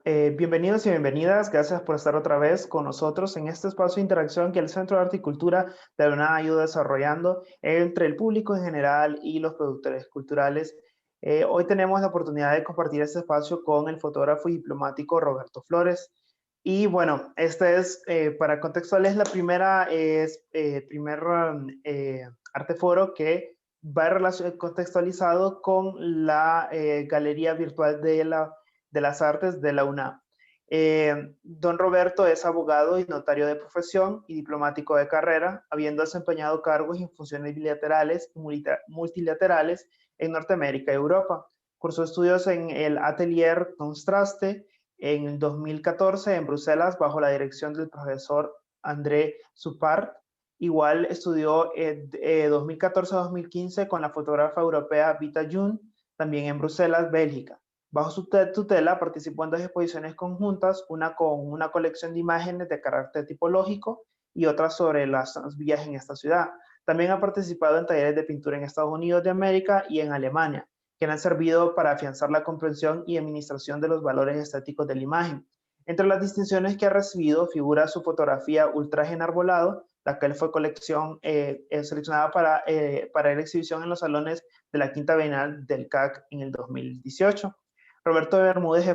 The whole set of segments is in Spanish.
Bienvenidos y bienvenidas. Gracias por estar otra vez con nosotros en este espacio de interacción que el Centro de Arte y Cultura de la UNAM ayuda desarrollando entre el público en general y los productores culturales. Hoy tenemos la oportunidad de compartir este espacio con el fotógrafo y diplomático Roberto Flores. Y bueno, este es, para contextual, es la primera, primer arteforo que va contextualizado con la Galería Virtual de las Artes de la UNAM. Don Roberto es abogado y notario de profesión y diplomático de carrera, habiendo desempeñado cargos en funciones bilaterales y multilaterales en Norteamérica y Europa. Cursó estudios en el Atelier Contraste en 2014 en Bruselas bajo la dirección del profesor André Supart. Igual estudió 2014-2015 con la fotógrafa europea Vita Jun, también en Bruselas, Bélgica. Bajo su tutela participó en dos exposiciones conjuntas, una con una colección de imágenes de carácter tipológico y otra sobre las vías en esta ciudad. También ha participado en talleres de pintura en Estados Unidos de América y en Alemania, que han servido para afianzar la comprensión y administración de los valores estéticos de la imagen. Entre las distinciones que ha recibido figura su fotografía Ultraje enarbolado, la cual fue seleccionada para la exhibición en los salones de la Quinta Bienal del CAC en el 2018. Roberto Bermúdez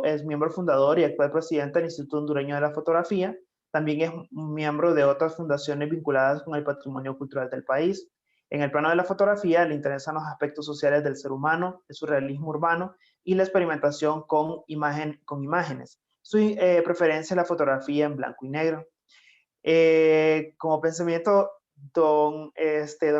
es miembro fundador y actual presidente del Instituto Hondureño de la Fotografía. También es miembro de otras fundaciones vinculadas con el patrimonio cultural del país. En el plano de la fotografía le interesan los aspectos sociales del ser humano, el surrealismo urbano y la experimentación con imágenes. Su preferencia es la fotografía en blanco y negro. Como pensamiento, don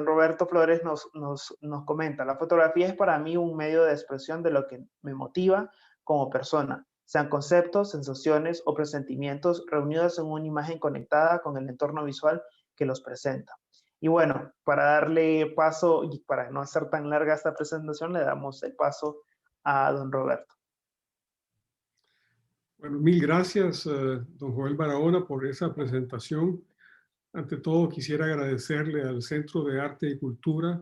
Roberto Flores nos comenta: la fotografía es para mí un medio de expresión de lo que me motiva como persona, sean conceptos, sensaciones o presentimientos reunidos en una imagen conectada con el entorno visual que los presenta. Y bueno, para darle paso y para no hacer tan larga esta presentación, le damos el paso a don Roberto. Bueno, mil gracias, don Joel Barahona, por esa presentación. Ante todo, quisiera agradecerle al Centro de Arte y Cultura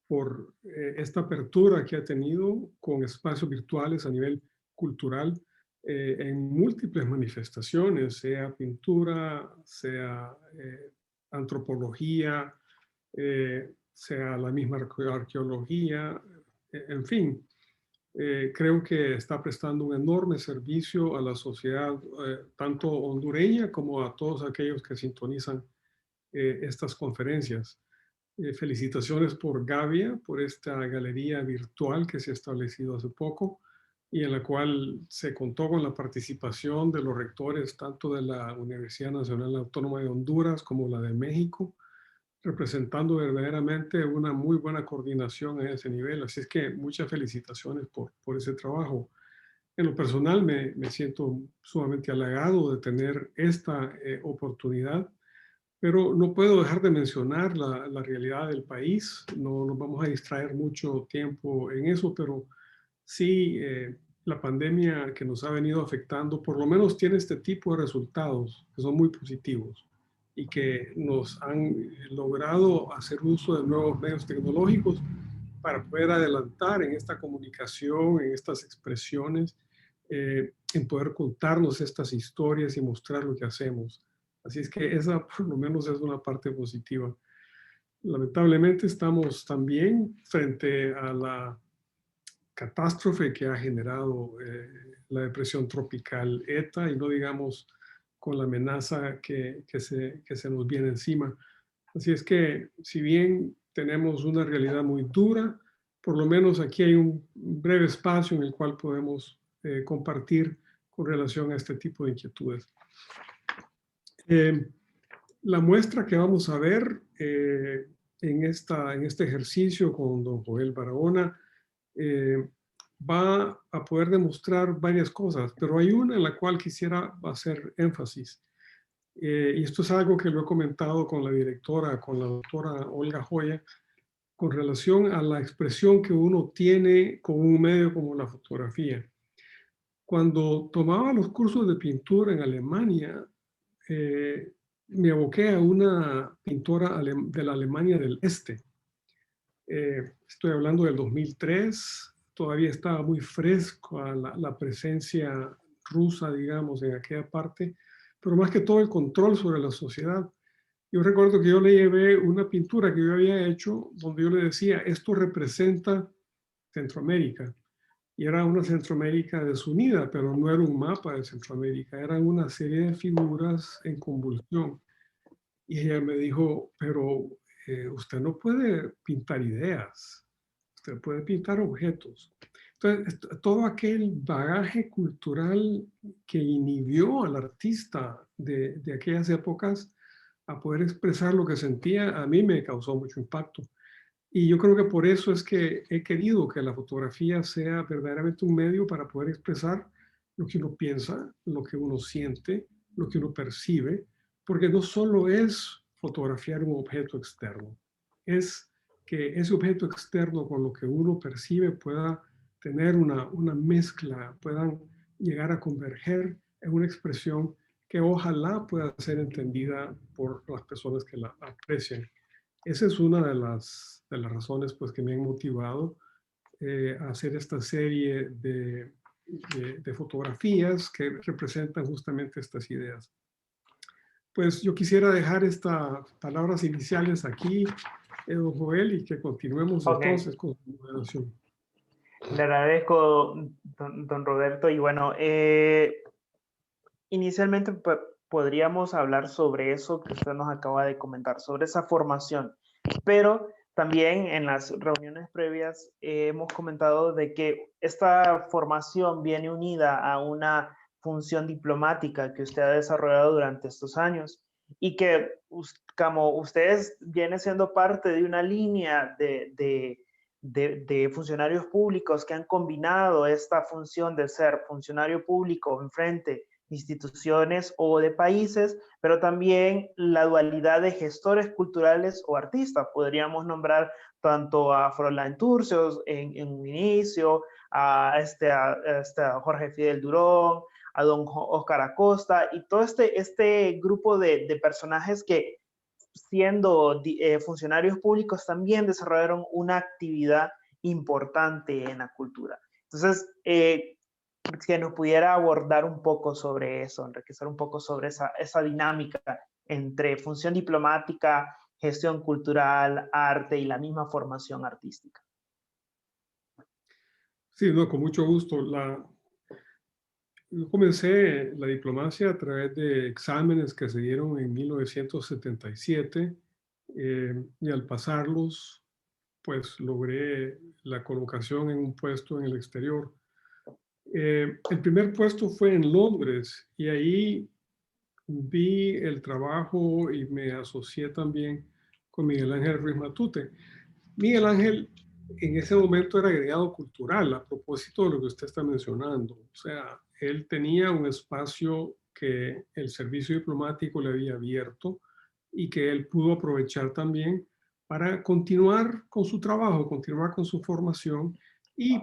por esta apertura que ha tenido con espacios virtuales a nivel cultural en múltiples manifestaciones, sea pintura, sea antropología, sea la misma arqueología, en fin. Creo que está prestando un enorme servicio a la sociedad, tanto hondureña como a todos aquellos que sintonizan estas conferencias. Felicitaciones por Gavia, por esta galería virtual que se ha establecido hace poco y en la cual se contó con la participación de los rectores tanto de la Universidad Nacional Autónoma de Honduras como la de México, representando verdaderamente una muy buena coordinación en ese nivel. Así es que muchas felicitaciones por ese trabajo. En lo personal me siento sumamente halagado de tener esta oportunidad, pero no puedo dejar de mencionar la realidad del país. No nos vamos a distraer mucho tiempo en eso, pero sí la pandemia que nos ha venido afectando por lo menos tiene este tipo de resultados que son muy positivos y que nos han logrado hacer uso de nuevos medios tecnológicos para poder adelantar en esta comunicación, en estas expresiones, en poder contarnos estas historias y mostrar lo que hacemos. Así es que esa por lo menos es una parte positiva. Lamentablemente estamos también frente a la catástrofe que ha generado la depresión tropical ETA y no digamos con la amenaza que se nos viene encima. Así es que si bien tenemos una realidad muy dura, por lo menos aquí hay un breve espacio en el cual podemos compartir con relación a este tipo de inquietudes. La muestra que vamos a ver en este ejercicio con don Joel Barahona va a poder demostrar varias cosas, pero hay una en la cual quisiera hacer énfasis. Y esto es algo que lo he comentado con la directora, con la doctora Olga Joya, con relación a la expresión que uno tiene con un medio como la fotografía. Cuando tomaba los cursos de pintura en Alemania, me aboqué a una pintora de la Alemania del Este. Estoy hablando del 2003, todavía estaba muy fresco la presencia rusa, digamos, en aquella parte, pero más que todo el control sobre la sociedad. Yo recuerdo que yo le llevé una pintura que yo había hecho donde yo le decía, esto representa Centroamérica. Y era una Centroamérica desunida, pero no era un mapa de Centroamérica, era una serie de figuras en convulsión. Y ella me dijo, pero usted no puede pintar ideas, usted puede pintar objetos. Entonces, todo aquel bagaje cultural que inhibió al artista de aquellas épocas a poder expresar lo que sentía, a mí me causó mucho impacto. Y yo creo que por eso es que he querido que la fotografía sea verdaderamente un medio para poder expresar lo que uno piensa, lo que uno siente, lo que uno percibe, porque no solo es fotografiar un objeto externo, es que ese objeto externo con lo que uno percibe pueda tener una mezcla, puedan llegar a converger en una expresión que ojalá pueda ser entendida por las personas que la aprecian. Esa es una de las razones pues, que me han motivado a hacer esta serie de fotografías que representan justamente estas ideas. Pues yo quisiera dejar estas palabras iniciales aquí, don Joel, y que continuemos Ok, entonces con la moderación. le agradezco, don Roberto. Y bueno, inicialmente podríamos hablar sobre eso que usted nos acaba de comentar, sobre esa formación, pero también en las reuniones previas hemos comentado de que esta formación viene unida a una función diplomática que usted ha desarrollado durante estos años y que como ustedes viene siendo parte de una línea de funcionarios públicos que han combinado esta función de ser funcionario público en frente instituciones o de países, pero también la dualidad de gestores culturales o artistas. Podríamos nombrar tanto a Froilán Turcios en un inicio, a Jorge Fidel Durón, a don Oscar Acosta y todo este grupo de personajes que siendo funcionarios públicos también desarrollaron una actividad importante en la cultura. Entonces, que nos pudiera abordar un poco sobre eso, enriquecer un poco sobre esa dinámica entre función diplomática, gestión cultural, arte y la misma formación artística. Sí, no, con mucho gusto. Yo comencé la diplomacia a través de exámenes que se dieron en 1977 y al pasarlos, pues logré la colocación en un puesto en el exterior. El primer puesto fue en Londres y ahí vi el trabajo y me asocié también con Miguel Ángel Ruiz Matute. Miguel Ángel en ese momento era agregado cultural a propósito de lo que usted está mencionando. O sea, él tenía un espacio que el servicio diplomático le había abierto y que él pudo aprovechar también para continuar con su trabajo, continuar con su formación y,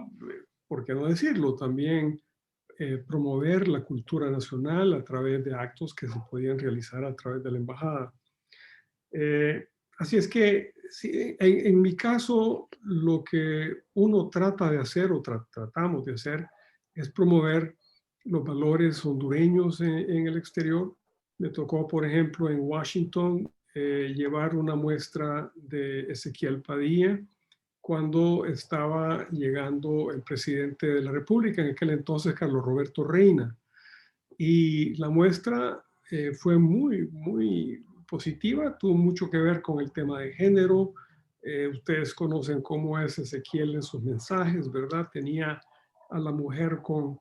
por qué no decirlo, también promover la cultura nacional a través de actos que se podían realizar a través de la embajada. Así es que sí, en mi caso, lo que uno trata de hacer o tratamos de hacer es promover los valores hondureños en el exterior. Me tocó, por ejemplo, en Washington llevar una muestra de Ezequiel Padilla cuando estaba llegando el presidente de la República, en aquel entonces Carlos Roberto Reina. Y la muestra fue muy positiva, tuvo mucho que ver con el tema de género. Ustedes conocen cómo es Ezequiel en sus mensajes, ¿verdad? Tenía a la mujer con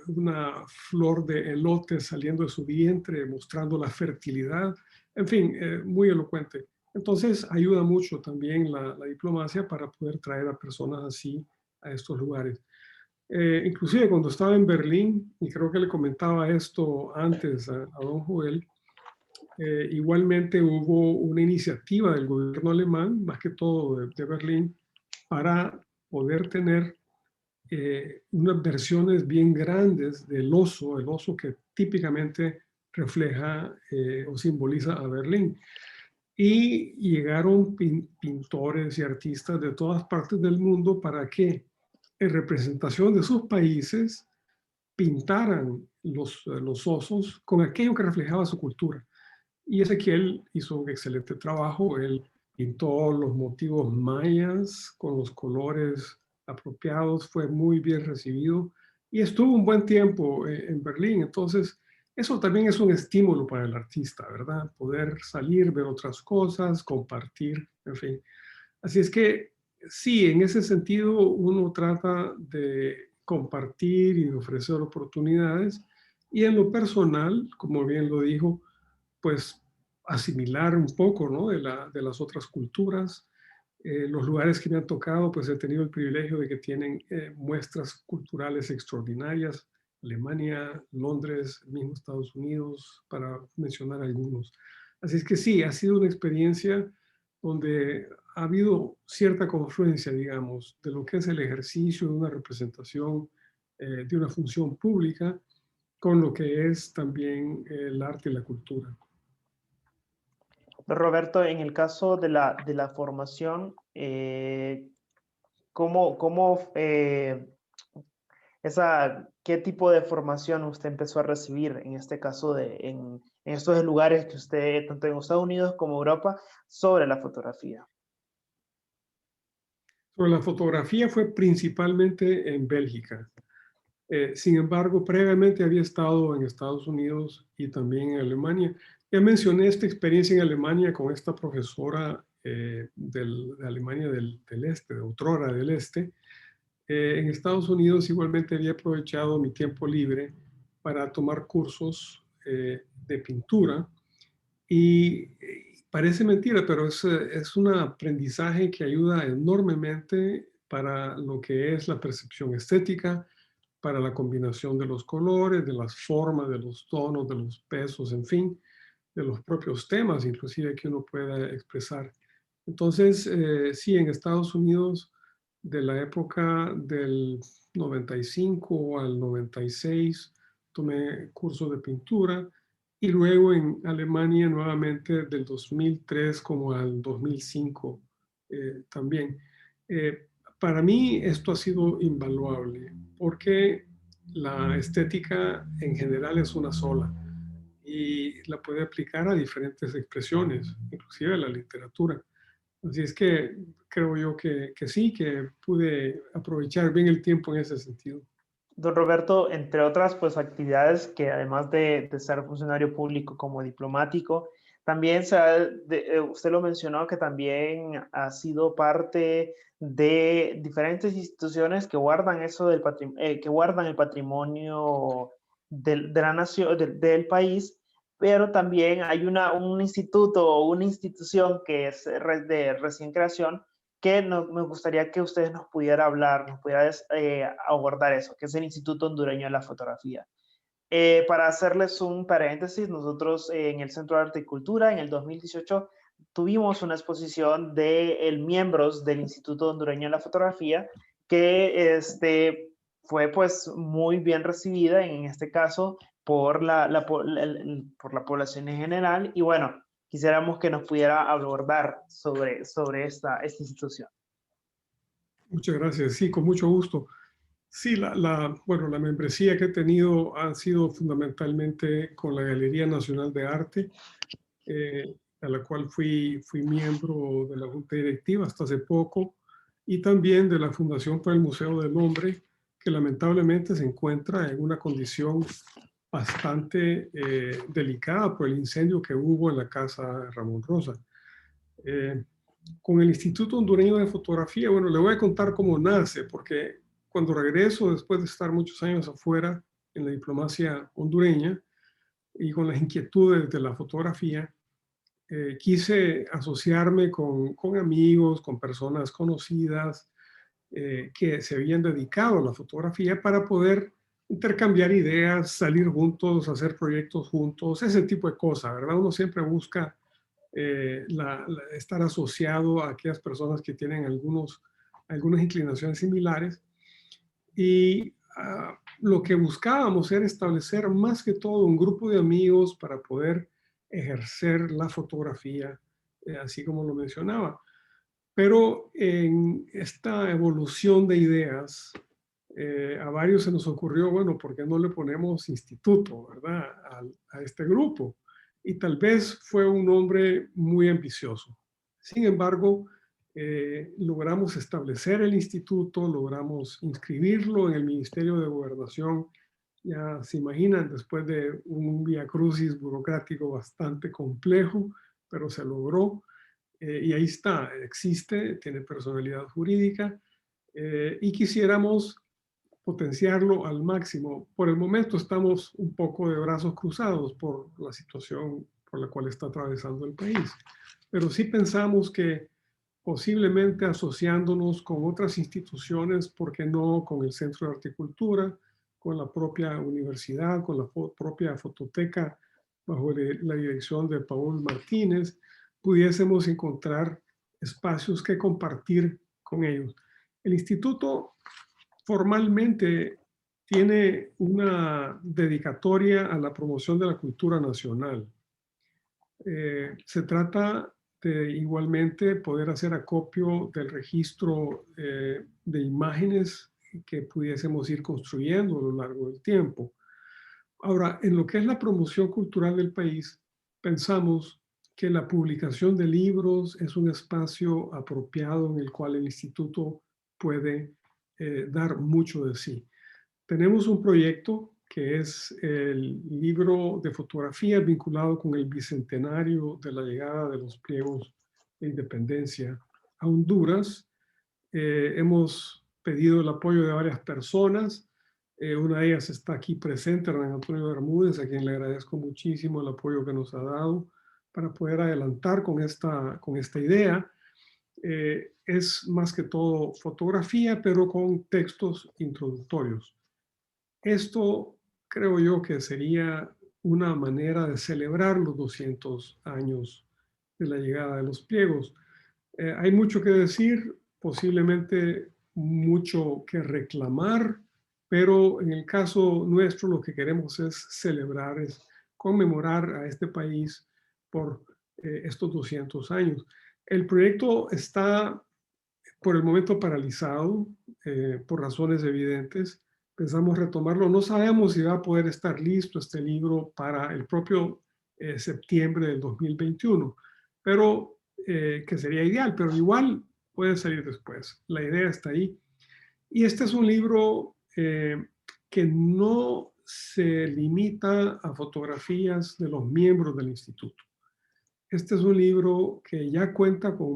una flor de elote saliendo de su vientre, mostrando la fertilidad. En fin, muy elocuente. Entonces ayuda mucho también la diplomacia para poder traer a personas así a estos lugares. Inclusive cuando estaba en Berlín, y creo que le comentaba esto antes a don Joel, igualmente hubo una iniciativa del gobierno alemán, más que todo de Berlín, para poder tener unas versiones bien grandes del oso, el oso que típicamente refleja o simboliza a Berlín. Y llegaron pintores y artistas de todas partes del mundo para que, en representación de sus países, pintaran los osos con aquello que reflejaba su cultura. Y Ezequiel hizo un excelente trabajo. Él pintó los motivos mayas con los colores apropiados, fue muy bien recibido y estuvo un buen tiempo en Berlín. Entonces, eso también es un estímulo para el artista, ¿verdad? Poder salir, ver otras cosas, compartir, en fin. Así es que sí, en ese sentido uno trata de compartir y de ofrecer oportunidades y en lo personal, como bien lo dijo, pues asimilar un poco, ¿no? De las otras culturas. Los lugares que me han tocado, pues he tenido el privilegio de que tienen muestras culturales extraordinarias. Alemania, Londres, mismo Estados Unidos, para mencionar algunos. Así es que sí, ha sido una experiencia donde ha habido cierta confluencia, digamos, de lo que es el ejercicio de una representación de una función pública con lo que es también el arte y la cultura. Roberto, en el caso de la formación, ¿qué tipo de formación usted empezó a recibir en este caso en estos lugares que usted, tanto en Estados Unidos como Europa, sobre la fotografía? Sobre la fotografía fue principalmente en Bélgica. Sin embargo, previamente había estado en Estados Unidos y también en Alemania. Ya mencioné esta experiencia en Alemania con esta profesora de Alemania del Este, de Otrora del Este. En Estados Unidos igualmente había aprovechado mi tiempo libre para tomar cursos de pintura y parece mentira, pero es un aprendizaje que ayuda enormemente para lo que es la percepción estética, para la combinación de los colores, de las formas, de los tonos, de los pesos, en fin, de los propios temas, inclusive que uno pueda expresar. Entonces, sí, en Estados Unidos, de la época del 95 al 96, tomé cursos de pintura y luego en Alemania nuevamente del 2003 como al 2005 también. Para mí esto ha sido invaluable porque la estética en general es una sola y la puede aplicar a diferentes expresiones, inclusive a la literatura. Así es que creo yo que sí, que pude aprovechar bien el tiempo en ese sentido. Don Roberto, entre otras pues, actividades que además de ser funcionario público como diplomático, también usted lo mencionó que también ha sido parte de diferentes instituciones que guardan eso que guardan el patrimonio de la nación, del país, pero también hay un instituto o una institución que es de recién creación que me gustaría que ustedes nos pudiera hablar, nos pudiera abordar eso, que es el Instituto Hondureño de la Fotografía. Para hacerles un paréntesis, nosotros en el Centro de Arte y Cultura, en el 2018, tuvimos una exposición de miembros del Instituto Hondureño de la Fotografía, que fue pues muy bien recibida, en este caso, por por la población en general. Y bueno, quisiéramos que nos pudiera abordar sobre esta institución. Muchas gracias. Sí, con mucho gusto. Sí, bueno, la membresía que he tenido ha sido fundamentalmente con la Galería Nacional de Arte, a la cual fui miembro de la Junta Directiva hasta hace poco, y también de la Fundación para el Museo del Hombre, que lamentablemente se encuentra en una condición bastante delicada por el incendio que hubo en la casa Ramón Rosa. Eh, con el Instituto Hondureño de Fotografía, bueno, le voy a contar cómo nace, porque cuando regreso, después de estar muchos años afuera en la diplomacia hondureña y con las inquietudes de la fotografía, quise asociarme con amigos, con personas conocidas que se habían dedicado a la fotografía para poder intercambiar ideas, salir juntos, hacer proyectos juntos, ese tipo de cosas, ¿verdad? Uno siempre busca estar asociado a aquellas personas que tienen algunas inclinaciones similares. Y lo que buscábamos era establecer más que todo un grupo de amigos para poder ejercer la fotografía, así como lo mencionaba. Pero en esta evolución de ideas, A varios se nos ocurrió, bueno, ¿por qué no le ponemos instituto, verdad, a este grupo? Y tal vez fue un nombre muy ambicioso. Sin embargo, logramos establecer el instituto, logramos inscribirlo en el Ministerio de Gobernación. Ya se imaginan, después de un viacrucis burocrático bastante complejo, pero se logró. Y ahí está, existe, tiene personalidad jurídica, y quisiéramos potenciarlo al máximo. Por el momento estamos un poco de brazos cruzados por la situación por la cual está atravesando el país, pero sí pensamos que posiblemente asociándonos con otras instituciones, ¿por qué no con el Centro de Horticultura, con la propia universidad, con la propia fototeca bajo la dirección de Paul Martínez, pudiésemos encontrar espacios que compartir con ellos. El instituto formalmente tiene una dedicatoria a la promoción de la cultura nacional. Se trata de igualmente poder hacer acopio del registro de imágenes que pudiésemos ir construyendo a lo largo del tiempo. Ahora, en lo que es la promoción cultural del país, pensamos que la publicación de libros es un espacio apropiado en el cual el instituto puede dar mucho de sí. Tenemos un proyecto que es el libro de fotografía vinculado con el bicentenario de la llegada de los pliegos de independencia a Honduras. Hemos pedido el apoyo de varias personas. Una de ellas está aquí presente, Hernán Antonio Bermúdez, a quien le agradezco muchísimo el apoyo que nos ha dado para poder adelantar con esta idea. Es más que todo fotografía, pero con textos introductorios. Esto creo yo que sería una manera de celebrar los 200 años de la llegada de los pliegos. Hay mucho que decir, posiblemente mucho que reclamar, pero en el caso nuestro lo que queremos es celebrar, es conmemorar a este país por estos 200 años. El proyecto está por el momento paralizado por razones evidentes. Pensamos retomarlo. No sabemos si va a poder estar listo este libro para el propio septiembre del 2021, pero que sería ideal, pero igual puede salir después. La idea está ahí. Y este es un libro que no se limita a fotografías de los miembros del instituto. Este es un libro que ya cuenta con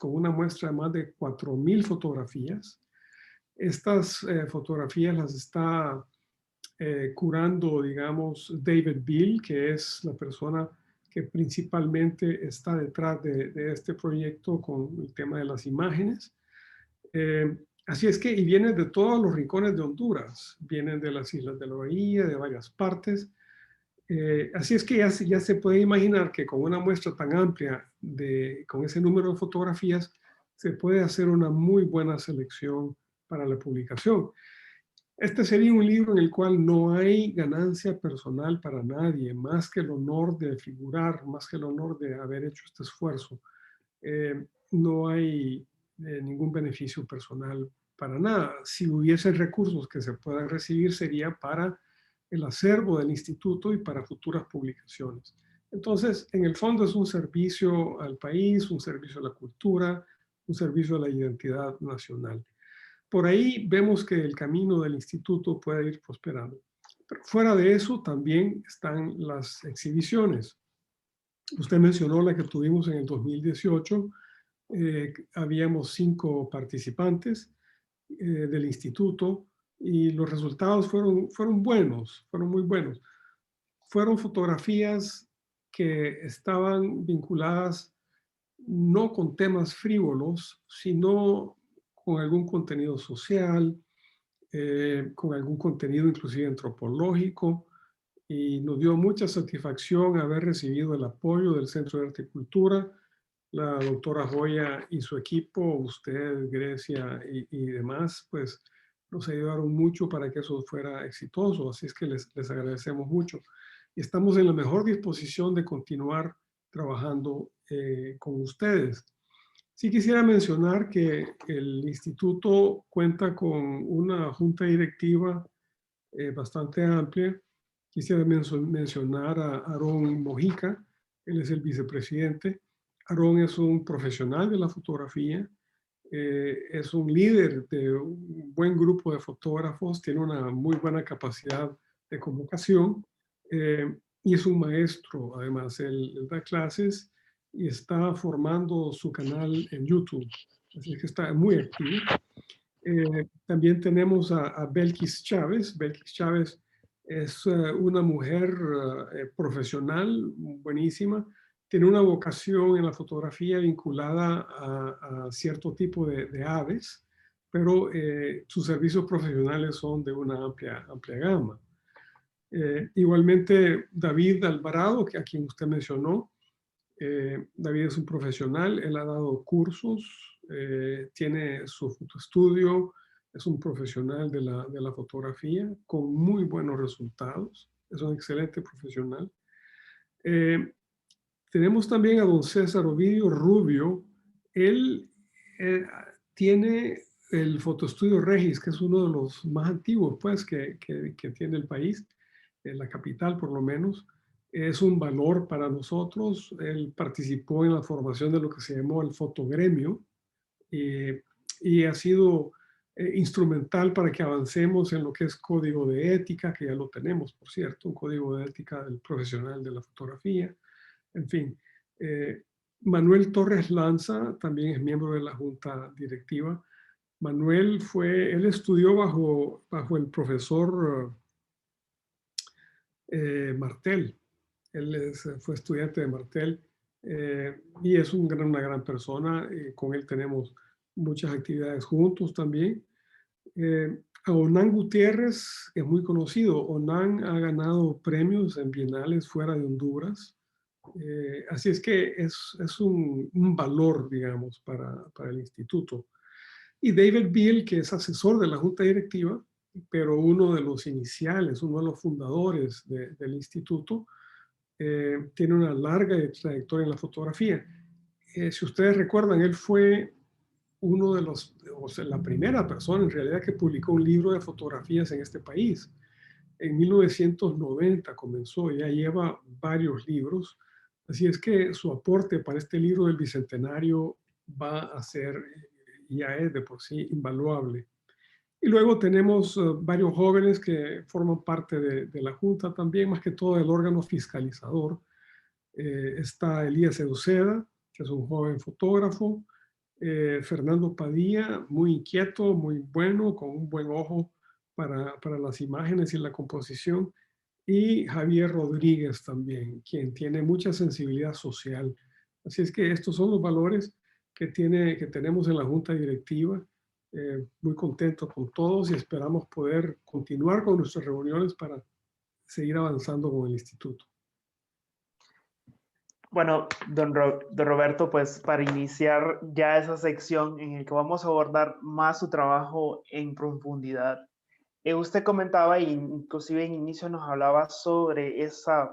una muestra de más de 4.000 fotografías. Estas fotografías las está curando, digamos, David Bill, que es la persona que principalmente está detrás de este proyecto con el tema de las imágenes. Así es que, y vienen de todos los rincones de Honduras, vienen de las Islas de la Bahía, de varias partes. Así es que ya se puede imaginar que con una muestra tan amplia, con ese número de fotografías, se puede hacer una muy buena selección para la publicación. Este sería un libro en el cual no hay ganancia personal para nadie, más que el honor de figurar, más que el honor de haber hecho este esfuerzo. No hay ningún beneficio personal para nada. Si hubiese recursos que se puedan recibir, sería para el acervo del instituto y para futuras publicaciones. Entonces, en el fondo es un servicio al país, un servicio a la cultura, un servicio a la identidad nacional. Por ahí vemos que el camino del instituto puede ir prosperando. Pero fuera de eso también están las exhibiciones. Usted mencionó la que tuvimos en el 2018. Habíamos 5 participantes del instituto y los resultados fueron buenos, fueron muy buenos. Fueron fotografías que estaban vinculadas no con temas frívolos, sino con algún contenido social, con algún contenido inclusive antropológico, y nos dio mucha satisfacción haber recibido el apoyo del Centro de Horticultura, la doctora Joya y su equipo, usted, Grecia y demás, pues nos ayudaron mucho para que eso fuera exitoso, así es que les agradecemos mucho. Y estamos en la mejor disposición de continuar trabajando con ustedes. Sí quisiera mencionar que el instituto cuenta con una junta directiva bastante amplia. Quisiera mencionar a Aarón Mojica, él es el vicepresidente. Aarón es un profesional de la fotografía, es un líder de un buen grupo de fotógrafos, tiene una muy buena capacidad de comunicación y es un maestro. Además, él da clases y está formando su canal en YouTube, así que está muy activo. También tenemos a Belkis Chávez. Belkis Chávez es una mujer profesional buenísima. Tiene una vocación en la fotografía vinculada a cierto tipo de aves, pero sus servicios profesionales son de una amplia gama. Igualmente, David Alvarado, a quien usted mencionó. David es un profesional, él ha dado cursos, tiene su fotoestudio, es un profesional de la fotografía con muy buenos resultados, es un excelente profesional. Tenemos también a don César Ovidio Rubio. Él tiene el fotoestudio Regis, que es uno de los más antiguos pues, que tiene el país, en la capital por lo menos. Es un valor para nosotros. Él participó en la formación de lo que se llamó el fotogremio y ha sido instrumental para que avancemos en lo que es código de ética, que ya lo tenemos, por cierto, un código de ética del profesional de la fotografía. En fin, Manuel Torres Lanza también es miembro de la junta directiva. Manuel él estudió bajo el profesor Martel. Él fue estudiante de Martel y es una gran persona. Con él tenemos muchas actividades juntos también. A Onan Gutiérrez es muy conocido. Onan ha ganado premios en bienales fuera de Honduras. Así es que es un valor, digamos, para el instituto. Y David Bill, que es asesor de la junta directiva, pero uno de los iniciales, uno de los fundadores del instituto, tiene una larga trayectoria en la fotografía. Si ustedes recuerdan, él fue uno de los, o sea, la primera persona en realidad que publicó un libro de fotografías en este país. En 1990 comenzó, ya lleva varios libros, así es que su aporte para este libro del Bicentenario va a ser, ya es de por sí invaluable. Y luego tenemos varios jóvenes que forman parte de la Junta también, más que todo el órgano fiscalizador. Está Elías Euseda, que es un joven fotógrafo. Fernando Padilla, muy inquieto, muy bueno, con un buen ojo para las imágenes y la composición. Y Javier Rodríguez también, quien tiene mucha sensibilidad social. Así es que estos son los valores que tenemos en la Junta Directiva. Muy contento con todos y esperamos poder continuar con nuestras reuniones para seguir avanzando con el instituto. Bueno, don Roberto, pues para iniciar ya esa sección en la que vamos a abordar más su trabajo en profundidad, usted comentaba, e inclusive en inicio nos hablaba sobre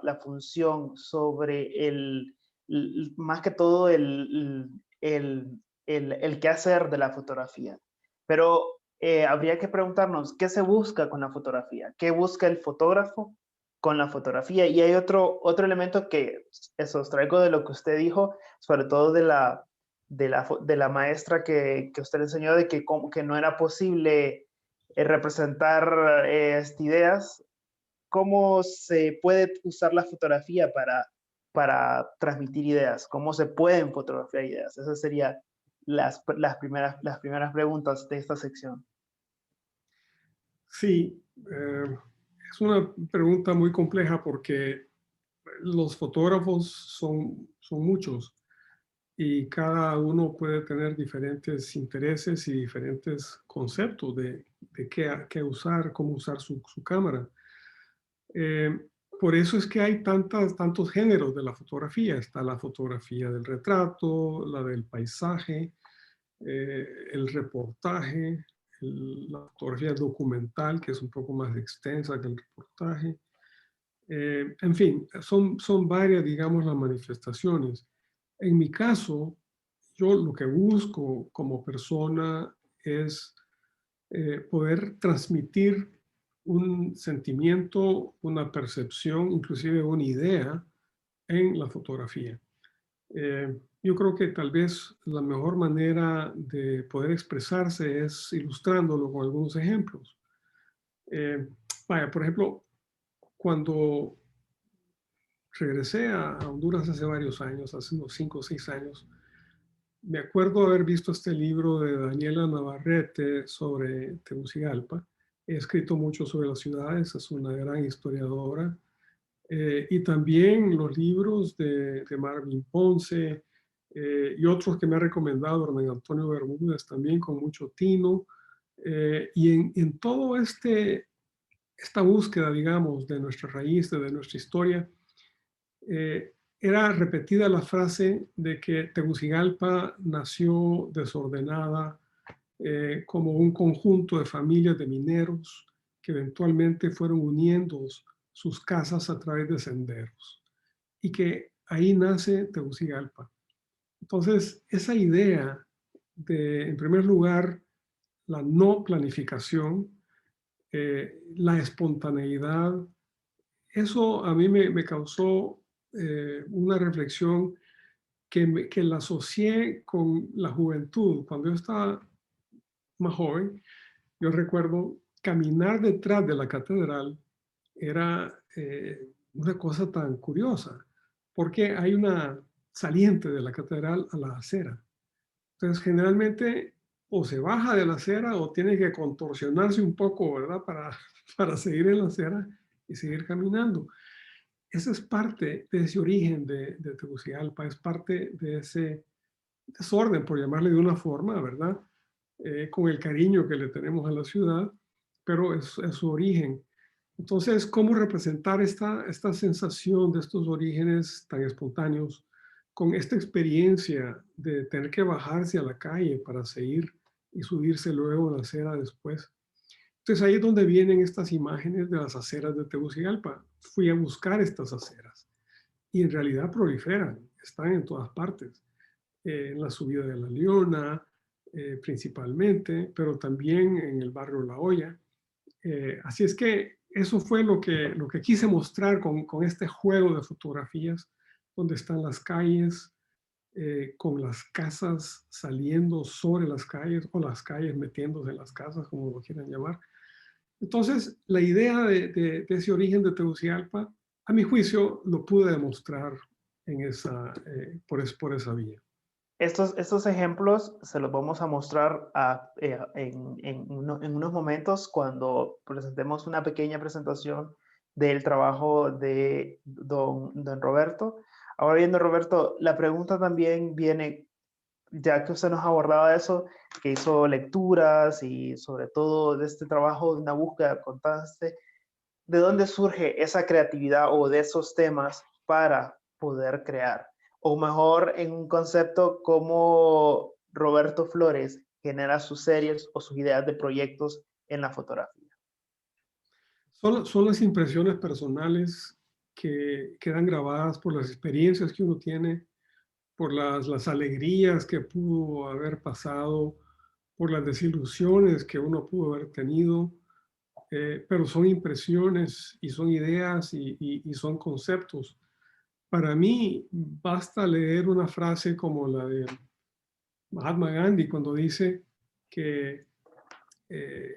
la función, sobre más que todo el quehacer de la fotografía. Pero habría que preguntarnos, ¿qué se busca con la fotografía? ¿Qué busca el fotógrafo con la fotografía? Y hay otro elemento que traigo de lo que usted dijo, sobre todo de la maestra que usted le enseñó, de que no era posible representar ideas. ¿Cómo se puede usar la fotografía para transmitir ideas? ¿Cómo se pueden fotografiar ideas? Esas serían las primeras preguntas de esta sección. Sí, es una pregunta muy compleja porque los fotógrafos son muchos y cada uno puede tener diferentes intereses y diferentes conceptos de qué usar, cómo usar su cámara. Por eso es que hay tantos géneros de la fotografía. Está la fotografía del retrato, la del paisaje, el reportaje, la fotografía documental, que es un poco más extensa que el reportaje. En fin, son varias, digamos, las manifestaciones. En mi caso, yo lo que busco como persona es poder transmitir un sentimiento, una percepción, inclusive una idea en la fotografía. Yo creo que tal vez la mejor manera de poder expresarse es ilustrándolo con algunos ejemplos. Eh, Vaya, por ejemplo, cuando regresé a Honduras hace varios años, hace unos 5 o 6 años, me acuerdo haber visto este libro de Daniela Navarrete sobre Tegucigalpa. He escrito mucho sobre las ciudades, es una gran historiadora. Y también los libros de Marvin Ponce y otros que me ha recomendado Hernán Antonio Bermúdez, también con mucho tino. Y en todo esta búsqueda, digamos, de nuestra raíz, de nuestra historia, era repetida la frase de que Tegucigalpa nació desordenada como un conjunto de familias de mineros que eventualmente fueron uniendo sus casas a través de senderos y que ahí nace Tegucigalpa. Entonces, esa idea de, en primer lugar, la no planificación, la espontaneidad, eso a mí me causó una reflexión que la asocié con la juventud. Cuando yo estaba más joven, yo recuerdo caminar detrás de la catedral era una cosa tan curiosa, porque hay una saliente de la catedral a la acera. Entonces, generalmente o se baja de la acera o tiene que contorsionarse un poco, ¿verdad? Para seguir en la acera y seguir caminando. Esa es parte de ese origen de Tegucigalpa, es parte de ese desorden, por llamarle de una forma, ¿verdad? Con el cariño que le tenemos a la ciudad, pero es su origen. Entonces, ¿cómo representar esta sensación de estos orígenes tan espontáneos con esta experiencia de tener que bajarse a la calle para seguir y subirse luego a la acera después? Entonces, ahí es donde vienen estas imágenes de las aceras de Tegucigalpa. Fui a buscar estas aceras y en realidad proliferan, están en todas partes. En la subida de la Leona, principalmente, pero también en el barrio La Hoya. Así es que eso fue lo que quise mostrar con este juego de fotografías, donde están las calles, con las casas saliendo sobre las calles o las calles metiéndose en las casas, como lo quieran llamar. Entonces, la idea de ese origen de Tegucigalpa, a mi juicio, lo pude demostrar en por esa vía. Estos ejemplos se los vamos a mostrar en unos momentos cuando presentemos una pequeña presentación del trabajo de don Roberto. Ahora bien, don Roberto, la pregunta también viene, ya que usted nos abordaba eso, que hizo lecturas y sobre todo de este trabajo de una búsqueda constante, ¿de dónde surge esa creatividad o de esos temas para poder crear? O mejor, en un concepto como Roberto Flores genera sus series o sus ideas de proyectos en la fotografía. Son las impresiones personales que quedan grabadas por las experiencias que uno tiene, por las alegrías que pudo haber pasado, por las desilusiones que uno pudo haber tenido, pero son impresiones y son ideas y son conceptos. Para mí basta leer una frase como la de Mahatma Gandhi cuando dice que eh,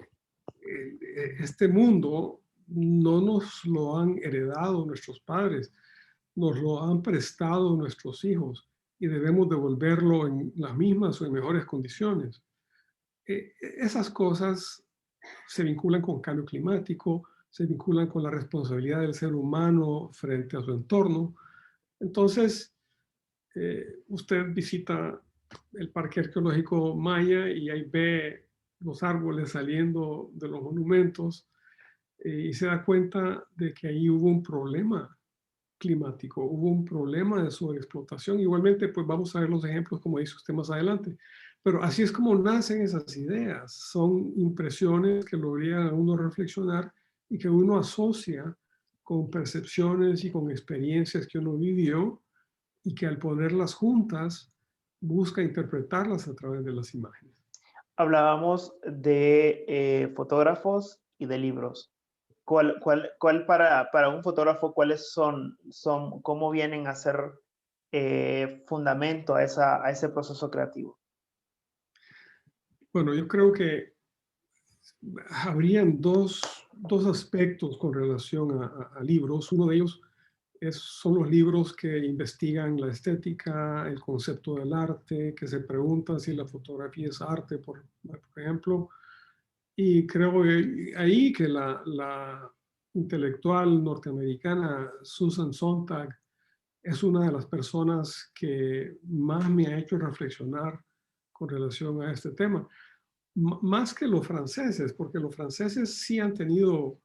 este mundo no nos lo han heredado nuestros padres, nos lo han prestado nuestros hijos y debemos devolverlo en las mismas o en mejores condiciones. Esas cosas se vinculan con cambio climático, se vinculan con la responsabilidad del ser humano frente a su entorno. Entonces, usted visita el Parque Arqueológico Maya y ahí ve los árboles saliendo de los monumentos y se da cuenta de que ahí hubo un problema climático, hubo un problema de sobreexplotación. Igualmente, pues vamos a ver los ejemplos, como dice usted más adelante. Pero así es como nacen esas ideas. Son impresiones que lo obligan a uno a reflexionar y que uno asocia con percepciones y con experiencias que uno vivió y que al ponerlas juntas busca interpretarlas a través de las imágenes. Hablábamos de fotógrafos y de libros. ¿Cuál para un fotógrafo, cuáles cómo vienen a ser fundamento a ese proceso creativo? Bueno, yo creo que habrían dos aspectos con relación a libros. Uno de ellos son los libros que investigan la estética, el concepto del arte, que se preguntan si la fotografía es arte, por ejemplo. Y creo ahí que la intelectual norteamericana Susan Sontag es una de las personas que más me ha hecho reflexionar con relación a este tema. Más que los franceses, porque los franceses sí han tenido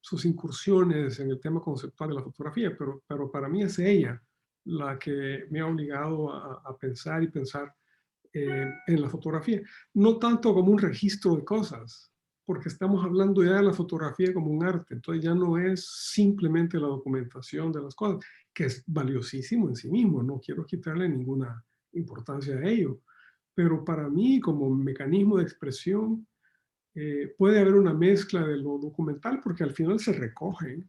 sus incursiones en el tema conceptual de la fotografía, pero para mí es ella la que me ha obligado a pensar y pensar en la fotografía. No tanto como un registro de cosas, porque estamos hablando ya de la fotografía como un arte, entonces ya no es simplemente la documentación de las cosas, que es valiosísimo en sí mismo, no quiero quitarle ninguna importancia a ello, pero para mí como mecanismo de expresión puede haber una mezcla de lo documental, porque al final se recogen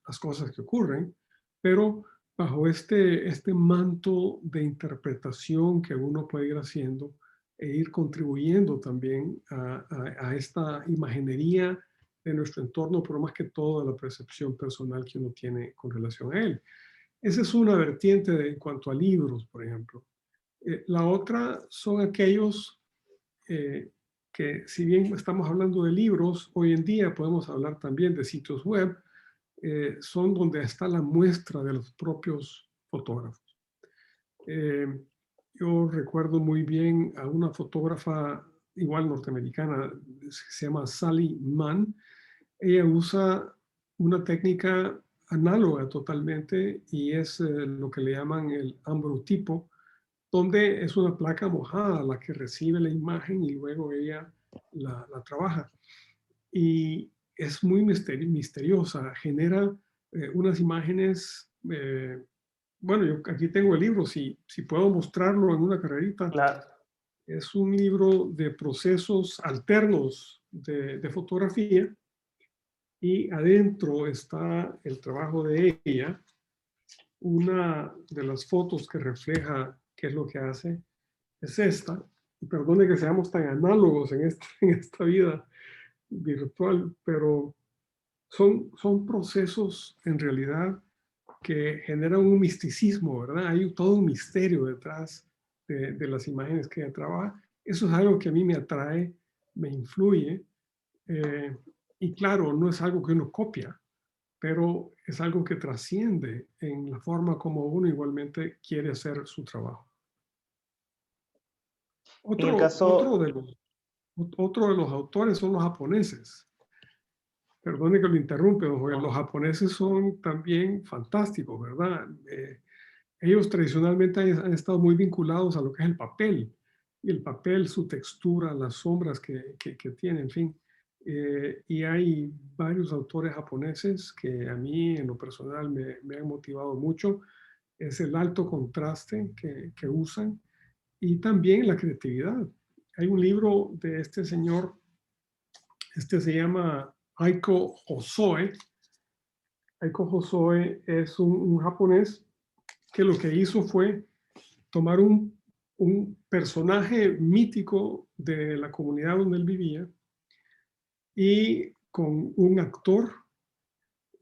las cosas que ocurren, pero bajo este manto de interpretación que uno puede ir haciendo e ir contribuyendo también a esta imaginería de nuestro entorno, pero más que todo a la percepción personal que uno tiene con relación a él. Esa es una vertiente en cuanto a libros, por ejemplo. La otra son aquellos que, si bien estamos hablando de libros, hoy en día podemos hablar también de sitios web, son donde está la muestra de los propios fotógrafos. Eh, yo recuerdo muy bien a una fotógrafa igual norteamericana, se llama Sally Mann. Ella usa una técnica análoga totalmente y es lo que le llaman el ambrotipo, donde es una placa mojada la que recibe la imagen y luego ella la trabaja. Y es muy misteriosa, genera unas imágenes, bueno, yo aquí tengo el libro, si puedo mostrarlo en una carrerita, Claro. es un libro de procesos alternos de fotografía y adentro está el trabajo de ella. Una de las fotos que refleja qué es lo que hace es esta. Y perdone que seamos tan análogos en esta vida virtual, pero son procesos en realidad que generan un misticismo, ¿verdad? Hay todo un misterio detrás de las imágenes que ella trabaja. Eso es algo que a mí me atrae, me influye. eh, y claro, no es algo que uno copia, pero es algo que trasciende en la forma como uno igualmente quiere hacer su trabajo. En el Otro, otro, caso, de los, otro de los autores son los japoneses. Perdone que lo interrumpe, don Joel, los japoneses son también fantásticos, ¿verdad? Ellos tradicionalmente han estado muy vinculados a lo que es el papel, y el papel, su textura, las sombras que tiene, en fin. Y hay varios autores japoneses que a mí en lo personal me han motivado mucho. Es el alto contraste que usan y también la creatividad. Hay un libro de este señor, este se llama Aiko Hosoe. Aiko Hosoe es un japonés que lo que hizo fue tomar un personaje mítico de la comunidad donde él vivía y con un actor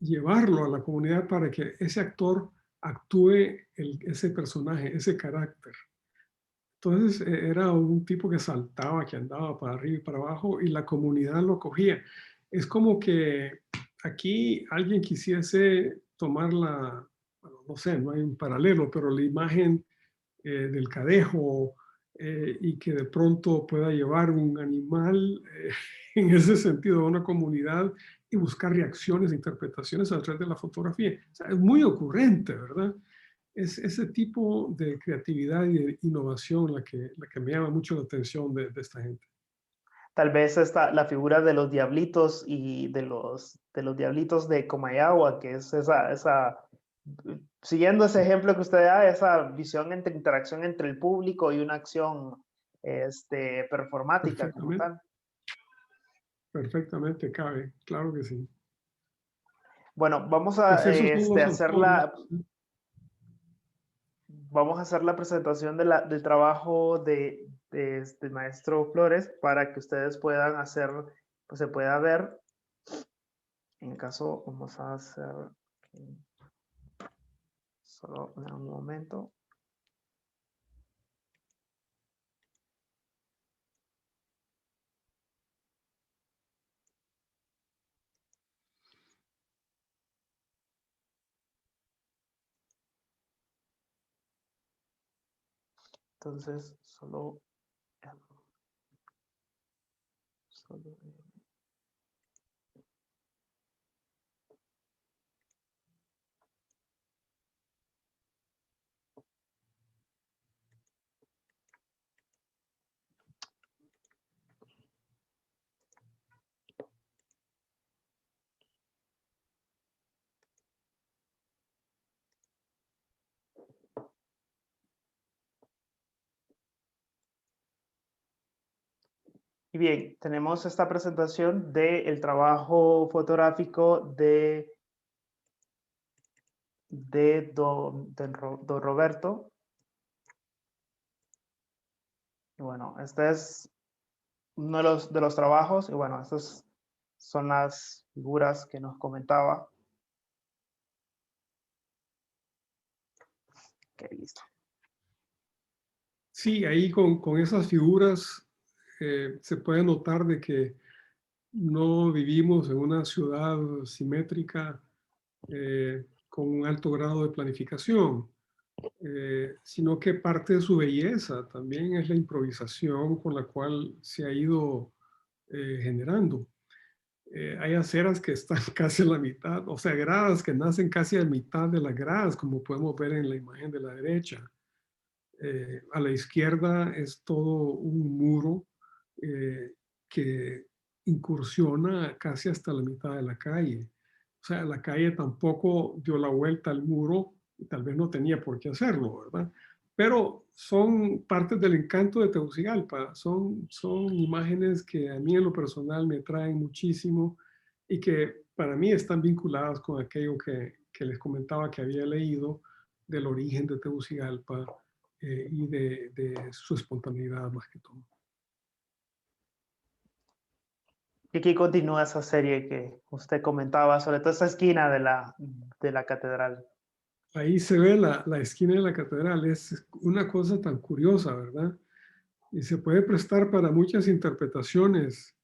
llevarlo a la comunidad para que ese actor actúe ese personaje, ese carácter. Entonces era un tipo que saltaba, que andaba para arriba y para abajo y la comunidad lo cogía. Es como que aquí alguien quisiese tomar bueno, no sé, no hay un paralelo, pero la imagen del cadejo y que de pronto pueda llevar un animal en ese sentido a una comunidad y buscar reacciones e interpretaciones a través de la fotografía. O sea, es muy ocurrente, ¿verdad? Es ese tipo de creatividad y de innovación la que me llama mucho la atención de esta gente. tal vez la figura de los diablitos y de los diablitos de Comayagua, que es esa siguiendo ese ejemplo que usted da, esa visión entre interacción entre el público y una acción performática como Perfectamente, tal. perfectamente cabe, claro que sí. Bueno, Pues esos son los autores. vamos a hacer la presentación del trabajo de este maestro Flores para que ustedes puedan hacer, pues se pueda ver. En caso, vamos a hacer, solo un momento. Entonces, solo Y bien, tenemos esta presentación del trabajo fotográfico de don Roberto. Y bueno, este es uno de los trabajos. Y bueno, estas son las figuras que nos comentaba. Ok, listo. Sí, ahí con esas figuras se puede notar de que no vivimos en una ciudad simétrica con un alto grado de planificación, sino que parte de su belleza también es la improvisación con la cual se ha ido generando. Hay aceras que están casi a la mitad, o sea, gradas que nacen casi a mitad de las gradas, como podemos ver en la imagen de la derecha. A la izquierda es todo un muro que incursiona casi hasta la mitad de la calle. O sea, la calle tampoco dio la vuelta al muro y tal vez no tenía por qué hacerlo, ¿verdad? Pero son partes del encanto de Tegucigalpa, son imágenes que a mí en lo personal me traen muchísimo y que para mí están vinculadas con aquello que les comentaba que había leído del origen de Tegucigalpa y de su espontaneidad más que todo. Y aquí continúa esa serie que usted comentaba, sobre todo esa esquina de la catedral. Ahí se ve la esquina de la catedral, es una cosa tan curiosa, ¿verdad? Y se puede prestar para muchas interpretaciones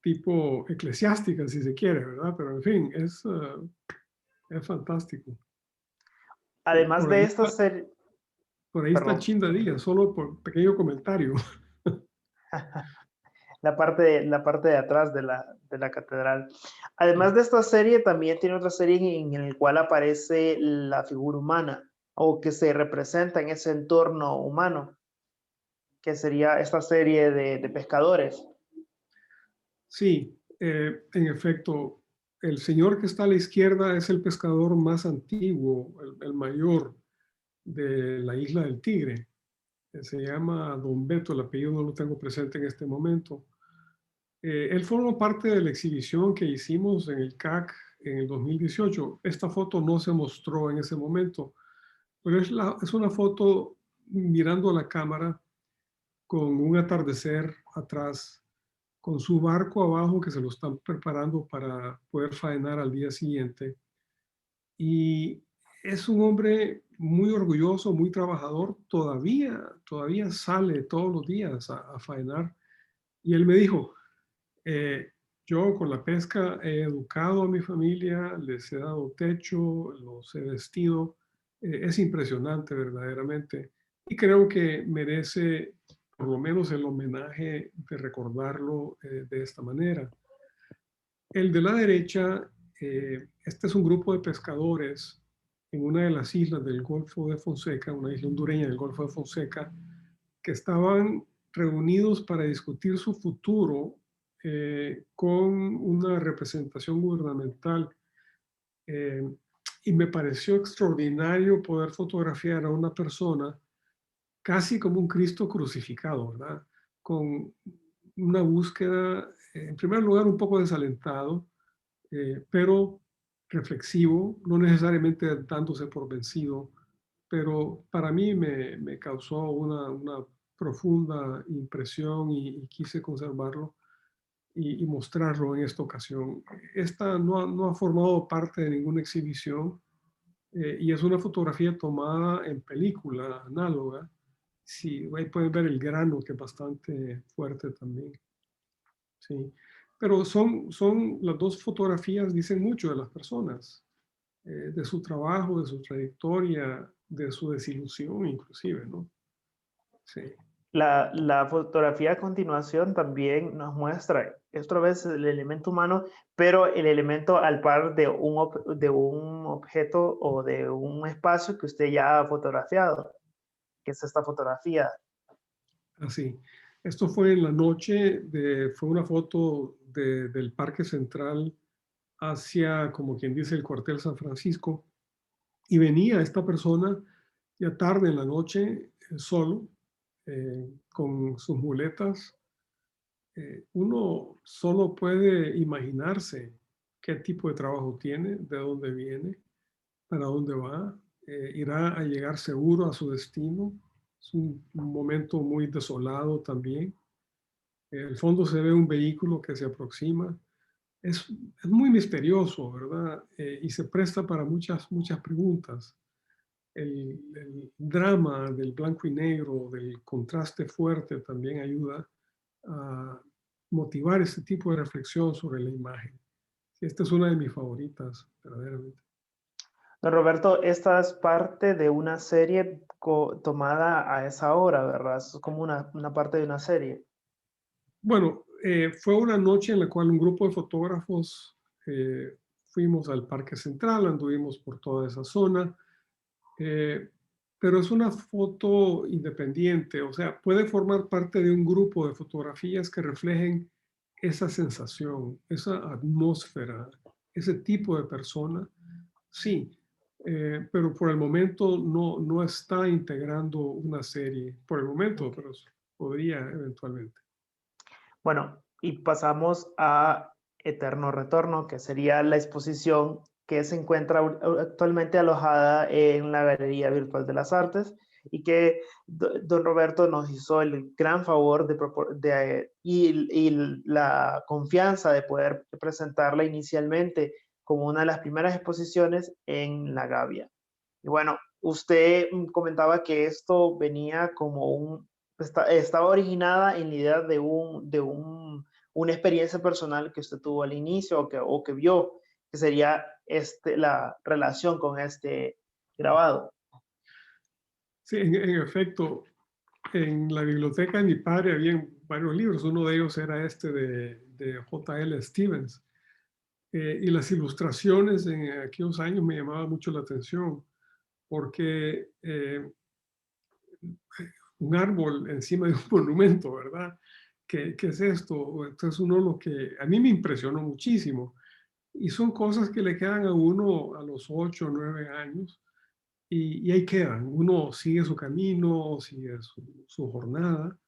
tipo eclesiásticas, si se quiere, ¿verdad? Pero en fin, es fantástico. Además Por de ahí esta está, serie, por ahí está perdón, Chinda Díaz, solo por pequeño comentario. la parte de atrás de la catedral. Además de esta serie, también tiene otra serie en la cual aparece la figura humana o que se representa en ese entorno humano, que sería esta serie de pescadores. Sí, en efecto, el señor que está a la izquierda es el pescador más antiguo, el mayor de la isla del Tigre. Se llama Don Beto, el apellido no lo tengo presente en este momento. Él formó parte de la exhibición que hicimos en el CAC en el 2018. Esta foto no se mostró en ese momento, pero es una foto mirando a la cámara con un atardecer atrás, con su barco abajo que se lo están preparando para poder faenar al día siguiente. Y es un hombre muy orgulloso, muy trabajador, todavía sale todos los días a faenar. Y él me dijo, yo con la pesca he educado a mi familia, les he dado techo, los he vestido. Es impresionante verdaderamente. Y creo que merece por lo menos el homenaje de recordarlo de esta manera. El de la derecha, este es un grupo de pescadores en una de las islas del Golfo de Fonseca, una isla hondureña del Golfo de Fonseca, que estaban reunidos para discutir su futuro con una representación gubernamental. y me pareció extraordinario poder fotografiar a una persona casi como un Cristo crucificado, ¿verdad? Con una búsqueda, en primer lugar, un poco desalentado, pero reflexivo, no necesariamente dándose por vencido, pero para mí me causó una profunda impresión y quise conservarlo y mostrarlo en esta ocasión. Esta no ha formado parte de ninguna exhibición, y es una fotografía tomada en película análoga. Sí, ahí pueden ver el grano, que es bastante fuerte también. Sí, pero son las dos fotografías dicen mucho de las personas, de su trabajo, de su trayectoria, de su desilusión inclusive, ¿no? Sí, La fotografía a continuación también nos muestra otra vez el elemento humano, pero el elemento al par de un objeto o de un espacio que usted ya ha fotografiado, que es esta fotografía. así. Esto fue en la noche, fue una foto del Parque Central hacia, como quien dice, el cuartel San Francisco, y venía esta persona ya tarde en la noche, solo, con sus muletas. Uno solo puede imaginarse qué tipo de trabajo tiene, de dónde viene, para dónde va. Irá a llegar seguro a su destino. Es un momento muy desolado también. Al fondo se ve un vehículo que se aproxima. Es muy misterioso, ¿verdad? Y se presta para muchas preguntas. El drama del blanco y negro, del contraste fuerte, también ayuda a motivar este tipo de reflexión sobre la imagen. Sí, esta es una de mis favoritas, verdaderamente. Don Roberto, esta es parte de una serie tomada a esa hora, ¿verdad? Es como una parte de una serie. Bueno, fue una noche en la cual un grupo de fotógrafos fuimos al Parque Central, anduvimos por toda esa zona, eh, pero es una foto independiente, o sea, puede formar parte de un grupo de fotografías que reflejen esa sensación, esa atmósfera, ese tipo de persona. Sí, pero por el momento no está integrando una serie, por el momento, Ok. pero podría eventualmente. Bueno, y pasamos a Eterno Retorno, que sería la exposición que se encuentra actualmente alojada en la Galería Virtual de las Artes y que don Roberto nos hizo el gran favor y la confianza de poder presentarla inicialmente como una de las primeras exposiciones en La Gavia. Y bueno, usted comentaba que esto venía como estaba originada en la idea una experiencia personal que usted tuvo al inicio o que vio, que sería la relación con este grabado. Sí, en efecto, en la biblioteca de mi padre había varios libros. Uno de ellos era este de J.L. Stevens. Y las ilustraciones en aquellos años me llamaban mucho la atención porque un árbol encima de un monumento, ¿verdad? ¿Qué es esto? Entonces uno lo que a mí me impresionó muchísimo. Y son cosas que le quedan a uno a los 8 o 9 años y ahí quedan. Uno sigue su camino, sigue su jornada,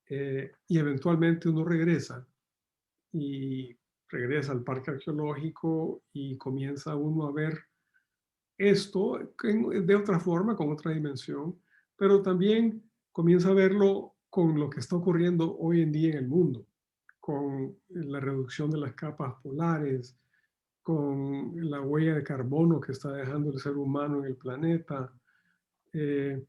y eventualmente uno y regresa al parque arqueológico y comienza uno a ver esto de otra forma, con otra dimensión, pero también comienza a verlo con lo que está ocurriendo hoy en día en el mundo, con la reducción de las capas polares, con la huella de carbono que está dejando el ser humano en el planeta, eh,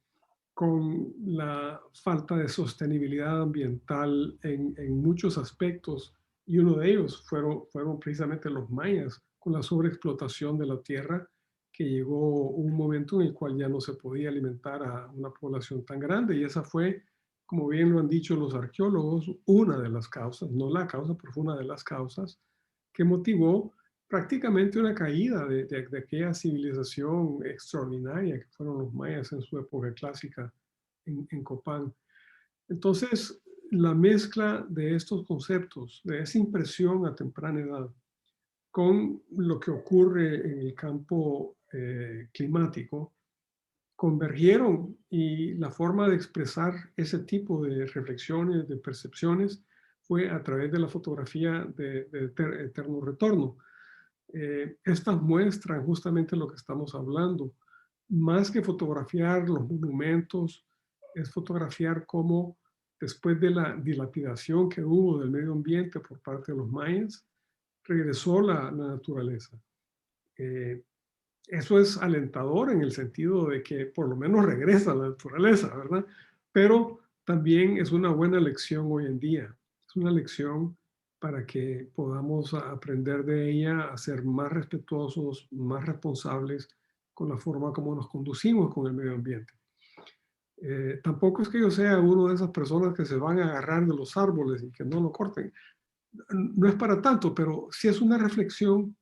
con la falta de sostenibilidad ambiental en muchos aspectos, y uno de ellos fueron precisamente los mayas, con la sobreexplotación de la tierra, que llegó un momento en el cual ya no se podía alimentar a una población tan grande, y esa fue, como bien lo han dicho los arqueólogos, una de las causas, no la causa, pero fue una de las causas que motivó prácticamente una caída de aquella civilización extraordinaria que fueron los mayas en su época clásica en Copán. Entonces, la mezcla de estos conceptos, de esa impresión a temprana edad, con lo que ocurre en el campo climático, convergieron y la forma de expresar ese tipo de reflexiones, de percepciones, fue a través de la fotografía de eterno retorno. Estas muestran justamente lo que estamos hablando. Más que fotografiar los monumentos, es fotografiar cómo después de la dilapidación que hubo del medio ambiente por parte de los mayas, regresó la naturaleza. Eh, Eso es alentador en el sentido de que por lo menos regresa la naturaleza, ¿verdad? Pero también es una buena lección hoy en día. Es una lección para que podamos aprender de ella a ser más respetuosos, más responsables con la forma como nos conducimos con el medio ambiente. Tampoco es que yo sea uno de esas personas que se van a agarrar de los árboles y que no lo corten. No es para tanto, pero sí es una reflexión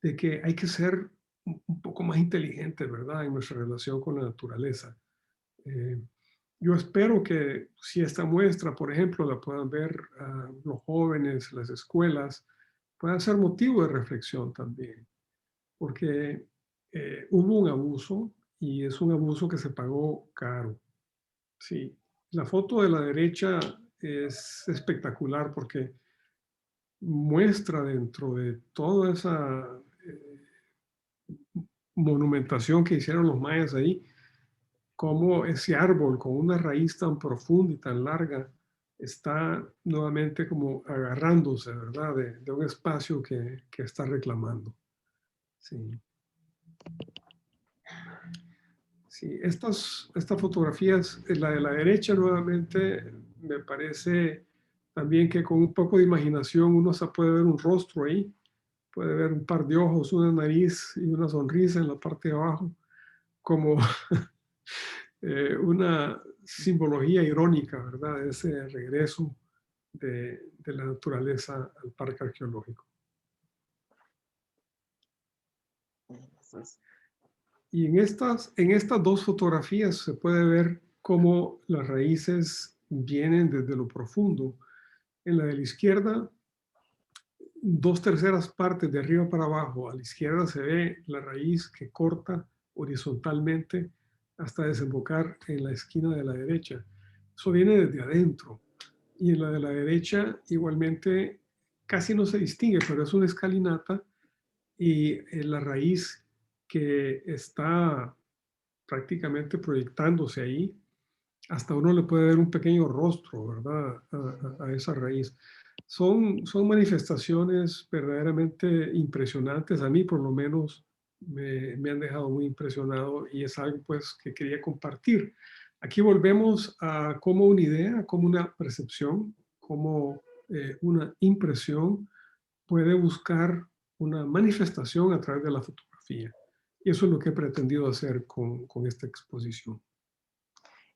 de que hay que ser un poco más inteligentes, ¿verdad? En nuestra relación con la naturaleza. Eh, yo espero que si esta muestra, por ejemplo, la puedan ver los jóvenes, las escuelas, pueda ser motivo de reflexión también, porque hubo un abuso y es un abuso que se pagó caro. Sí, la foto de la derecha es espectacular porque muestra dentro de toda esa monumentación que hicieron los mayas ahí, cómo ese árbol con una raíz tan profunda y tan larga está nuevamente como agarrándose, ¿verdad? De un espacio que está reclamando. Sí. Sí, estas fotografías, la de la derecha nuevamente, me parece también que con un poco de imaginación uno se puede ver un rostro ahí, puede ver un par de ojos, una nariz y una sonrisa en la parte de abajo, como una simbología irónica, ¿verdad? Ese regreso de la naturaleza al parque arqueológico. Y en estas dos fotografías se puede ver cómo las raíces vienen desde lo profundo. En la de la izquierda, 2/3 partes de arriba para abajo. A la izquierda se ve la raíz que corta horizontalmente hasta desembocar en la esquina de la derecha. Eso viene desde adentro. Y en la de la derecha igualmente casi no se distingue, pero es una escalinata y la raíz que está prácticamente proyectándose ahí, hasta uno le puede ver un pequeño rostro, ¿verdad? A esa raíz. Son manifestaciones verdaderamente impresionantes. A mí, por lo menos, me han dejado muy impresionado y es algo pues que quería compartir. Aquí volvemos a como una idea, como una percepción, como una impresión puede buscar una manifestación a través de la fotografía. Y eso es lo que he pretendido hacer con esta exposición.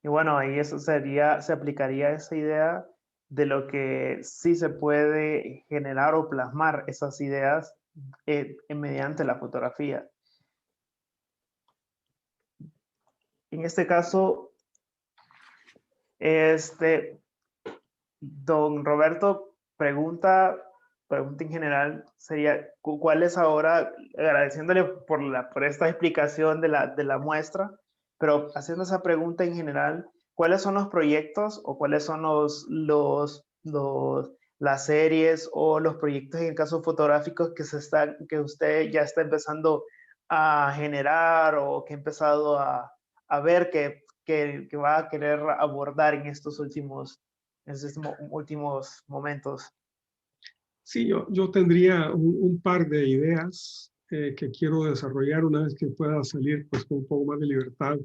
Y bueno, ahí eso sería, se aplicaría esa idea de lo que sí se puede generar o plasmar esas ideas mediante la fotografía. En este caso, don Roberto pregunta en general sería, ¿cuál es ahora, agradeciéndole por esta explicación de la muestra, pero haciendo esa pregunta en general, ¿cuáles son los proyectos o cuáles son las series o los proyectos en el caso fotográficos que usted ya está empezando a generar o que ha empezado a ver que va a querer abordar en estos últimos momentos? Sí, yo tendría un par de ideas que quiero desarrollar una vez que pueda salir pues, con un poco más de libertad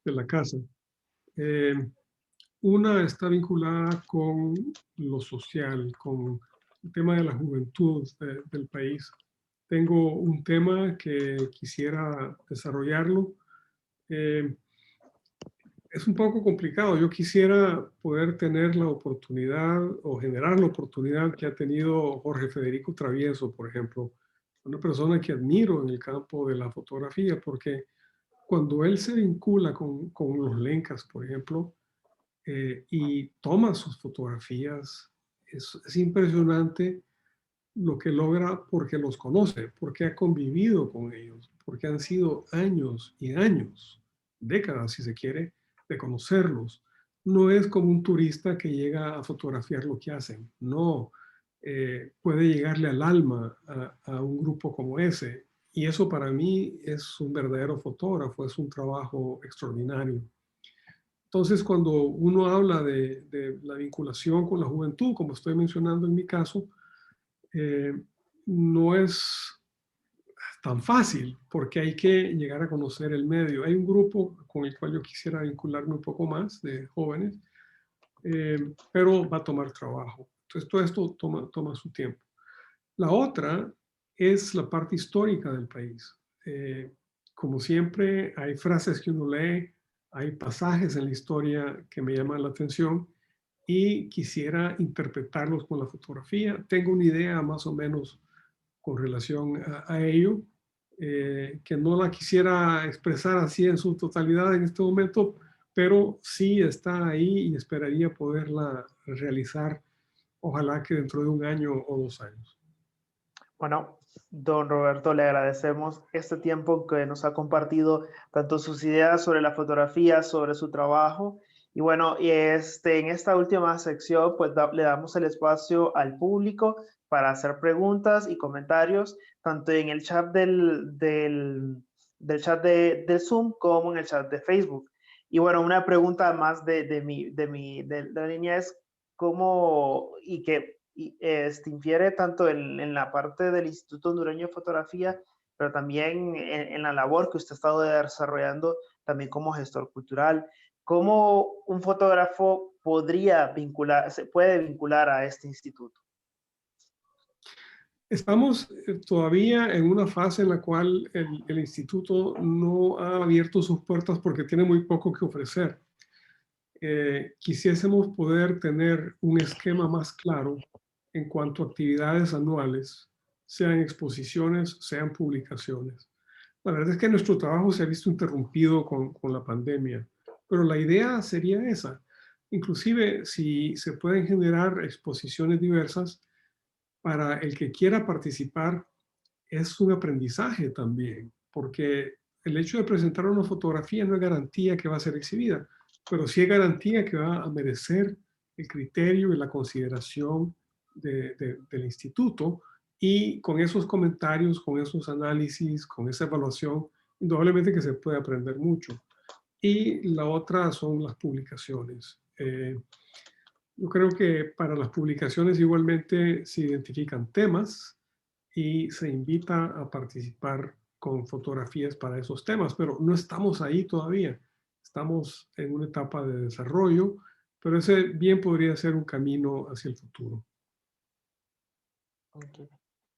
de la casa. Eh, una está vinculada con lo social, con el tema de la juventud del país. Tengo un tema que quisiera desarrollarlo. Eh, es un poco complicado. Yo quisiera poder tener la oportunidad o generar la oportunidad que ha tenido Jorge Federico Travieso, por ejemplo, una persona que admiro en el campo de la fotografía, porque cuando él se vincula con los lencas, por ejemplo, y toma sus fotografías, es impresionante lo que logra porque los conoce, porque ha convivido con ellos, porque han sido años y años, décadas si se quiere, de conocerlos. No es como un turista que llega a fotografiar lo que hacen, no. Puede llegarle al alma a un grupo como ese. Y eso para mí es un verdadero fotógrafo, es un trabajo extraordinario. Entonces, cuando uno habla de la vinculación con la juventud, como estoy mencionando en mi caso, eh, no es tan fácil porque hay que llegar a conocer el medio. Hay un grupo con el cual yo quisiera vincularme un poco más de jóvenes, pero va a tomar trabajo. Entonces, todo esto toma su tiempo. La otra es la parte histórica del país. Como siempre, hay frases que uno lee, hay pasajes en la historia que me llaman la atención y quisiera interpretarlos con la fotografía. Tengo una idea más o menos con relación a ello, que no la quisiera expresar así en su totalidad en este momento, pero sí está ahí y esperaría poderla realizar, ojalá que dentro de un año o 2 años. Bueno, don Roberto, le agradecemos este tiempo que nos ha compartido, tanto sus ideas sobre la fotografía, sobre su trabajo. Y bueno, en esta última sección, pues le damos el espacio al público para hacer preguntas y comentarios, tanto en el chat del chat del Zoom como en el chat de Facebook. Y bueno, una pregunta más de la línea es cómo y que infiere tanto en la parte del Instituto Hondureño de Fotografía, pero también en la labor que usted ha estado desarrollando también como gestor cultural. ¿Cómo un fotógrafo se puede vincular a este instituto? Estamos todavía en una fase en la cual el instituto no ha abierto sus puertas porque tiene muy poco que ofrecer. Quisiésemos poder tener un esquema más claro en cuanto a actividades anuales, sean exposiciones, sean publicaciones. La verdad es que nuestro trabajo se ha visto interrumpido con la pandemia, pero la idea sería esa. Inclusive, si se pueden generar exposiciones diversas, para el que quiera participar es un aprendizaje también, porque el hecho de presentar una fotografía no es garantía que va a ser exhibida, pero sí es garantía que va a merecer el criterio y la consideración del instituto, y con esos comentarios, con esos análisis, con esa evaluación, indudablemente que se puede aprender mucho. Y la otra son las publicaciones. Yo creo que para las publicaciones igualmente se identifican temas y se invita a participar con fotografías para esos temas, pero no estamos ahí todavía. Estamos en una etapa de desarrollo, pero ese bien podría ser un camino hacia el futuro. Okay.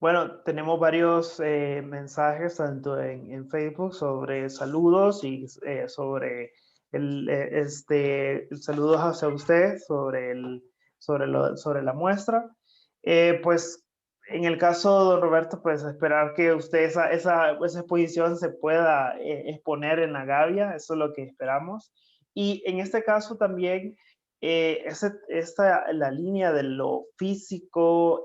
Bueno, tenemos varios mensajes tanto en Facebook sobre saludos y sobre saludos hacia usted sobre la muestra. Pues en el caso de don Roberto, pues esperar que usted esa exposición se pueda exponer en la Gavia, eso es lo que esperamos. Y en este caso también la línea de lo físico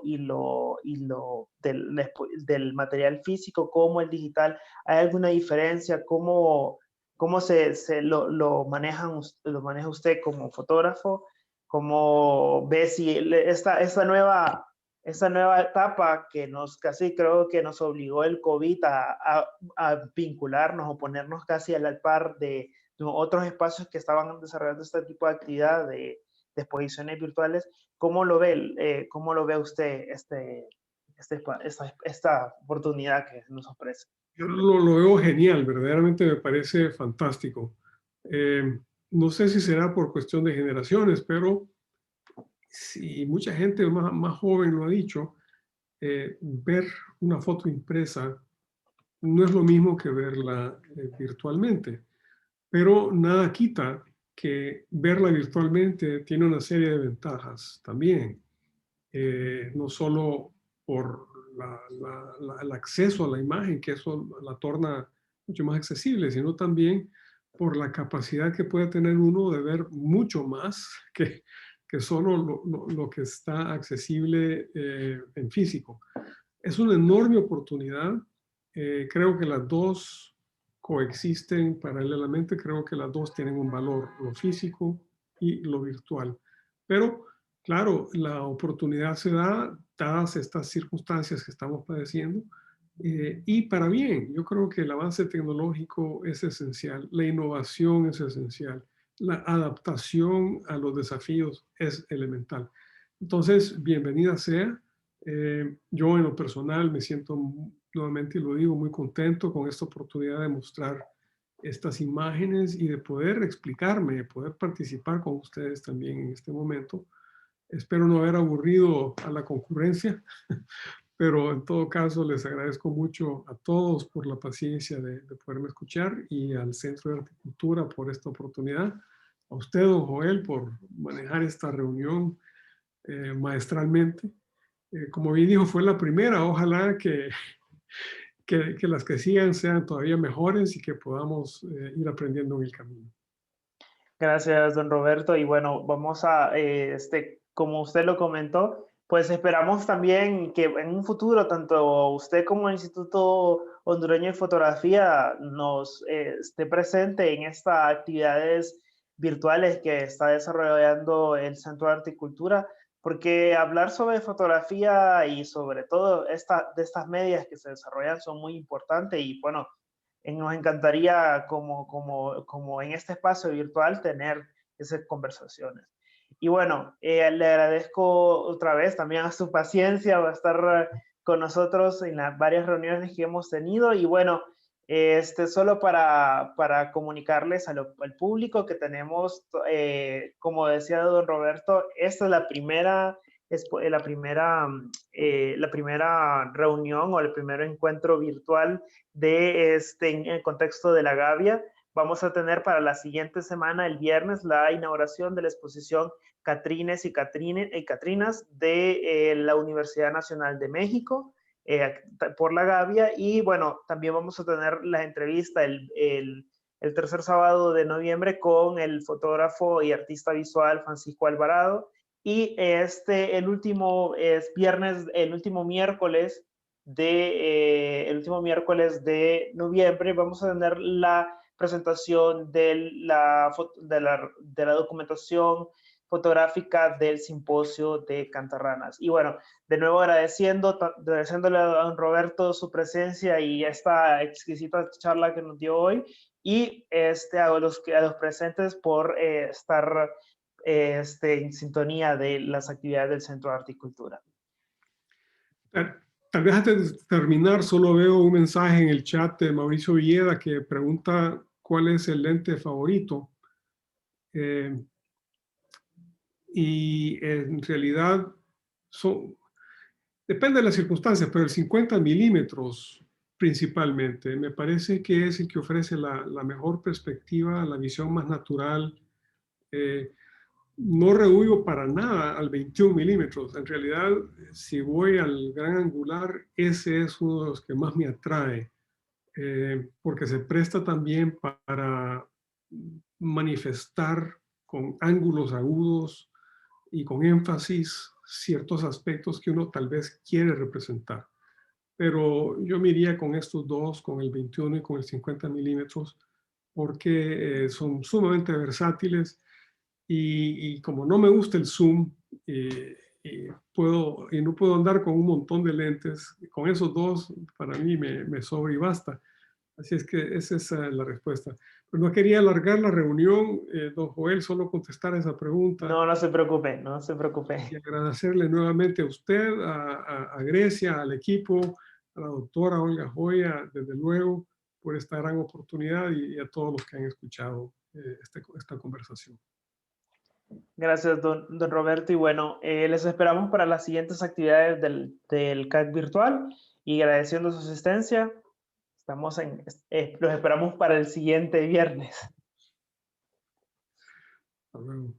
del material físico como el digital, ¿hay alguna diferencia? ¿Cómo lo maneja usted como fotógrafo? ¿Cómo ve si esta nueva etapa que casi creo que nos obligó el COVID a vincularnos o ponernos casi al par de otros espacios que estaban desarrollando este tipo de actividad de exposiciones virtuales? ¿Cómo lo ve usted esta oportunidad que nos ofrece? Yo lo veo genial, verdaderamente me parece fantástico. Eh, no sé si será por cuestión de generaciones, pero si mucha gente más joven lo ha dicho, ver una foto impresa no es lo mismo que verla virtualmente, pero nada quita que verla virtualmente tiene una serie de ventajas también, no solo por el acceso a la imagen, que eso la torna mucho más accesible, sino también por la capacidad que puede tener uno de ver mucho más que que solo lo que está accesible en físico. Es una enorme oportunidad. Creo que las dos coexisten paralelamente. Creo que las dos tienen un valor, lo físico y lo virtual. Pero, claro, la oportunidad se da dadas estas circunstancias que estamos padeciendo. Y para bien, yo creo que el avance tecnológico es esencial, la innovación es esencial, la adaptación a los desafíos es elemental. Entonces, bienvenida sea. Yo en lo personal me siento nuevamente, y lo digo, muy contento con esta oportunidad de mostrar estas imágenes y de poder explicarme, de poder participar con ustedes también en este momento. Espero no haber aburrido a la concurrencia, pero en todo caso les agradezco mucho a todos por la paciencia de poderme escuchar y al Centro de Horticultura por esta oportunidad. A usted, don Joel, por manejar esta reunión maestralmente. Como bien dijo, fue la primera. Ojalá que las que sigan sean todavía mejores y que podamos ir aprendiendo en el camino. Gracias, don Roberto. Y bueno, vamos a, como usted lo comentó, pues esperamos también que en un futuro, tanto usted como el Instituto Hondureño de Fotografía nos esté presente en estas actividades virtuales que está desarrollando el Centro de Arte y Cultura, porque hablar sobre fotografía y sobre todo de estas medias que se desarrollan son muy importantes y bueno, nos encantaría como en este espacio virtual tener esas conversaciones. Y bueno, le agradezco otra vez también a su paciencia va a estar con nosotros en las varias reuniones que hemos tenido y bueno, solo para comunicarles al público que tenemos, como decía don Roberto, esta es la primera reunión o el primer encuentro virtual en el contexto de la Gavia. Vamos a tener para la siguiente semana, el viernes, la inauguración de la exposición Catrines y Catrinas de la Universidad Nacional de México por la Gavia. Y bueno, también vamos a tener la entrevista el tercer sábado de noviembre con el fotógrafo y artista visual Francisco Alvarado. Y el último miércoles el último miércoles de noviembre vamos a tener la presentación de la documentación fotográfica del simposio de Cantarranas. Y bueno, de nuevo agradeciéndole a don Roberto su presencia y esta exquisita charla que nos dio hoy y a los presentes por estar en sintonía de las actividades del Centro de Arte y Cultura. Tal vez antes de terminar, solo veo un mensaje en el chat de Mauricio Villeda que pregunta cuál es el lente favorito. Y en realidad depende de las circunstancias, pero el 50 milímetros principalmente me parece que es el que ofrece la mejor perspectiva, la visión más natural. No rehuyo para nada al 21 milímetros. En realidad, si voy al gran angular, ese es uno de los que más me atrae, porque se presta también para manifestar con ángulos agudos y con énfasis ciertos aspectos que uno tal vez quiere representar. Pero yo me iría con estos dos, con el 21 y con el 50 milímetros, porque son sumamente versátiles y como no me gusta el zoom y no puedo andar con un montón de lentes, con esos dos para mí me sobra y basta. Así es que esa es la respuesta. Pero no quería alargar la reunión, don Joel, solo contestar esa pregunta. No, no se preocupe, no se preocupe. Y agradecerle nuevamente a usted, a Grecia, al equipo, a la doctora Olga Joya, desde luego, por esta gran oportunidad y a todos los que han escuchado esta conversación. Gracias, don Roberto. Y bueno, les esperamos para las siguientes actividades del CAC virtual y agradeciendo su asistencia. Los esperamos para el siguiente viernes. Hasta luego.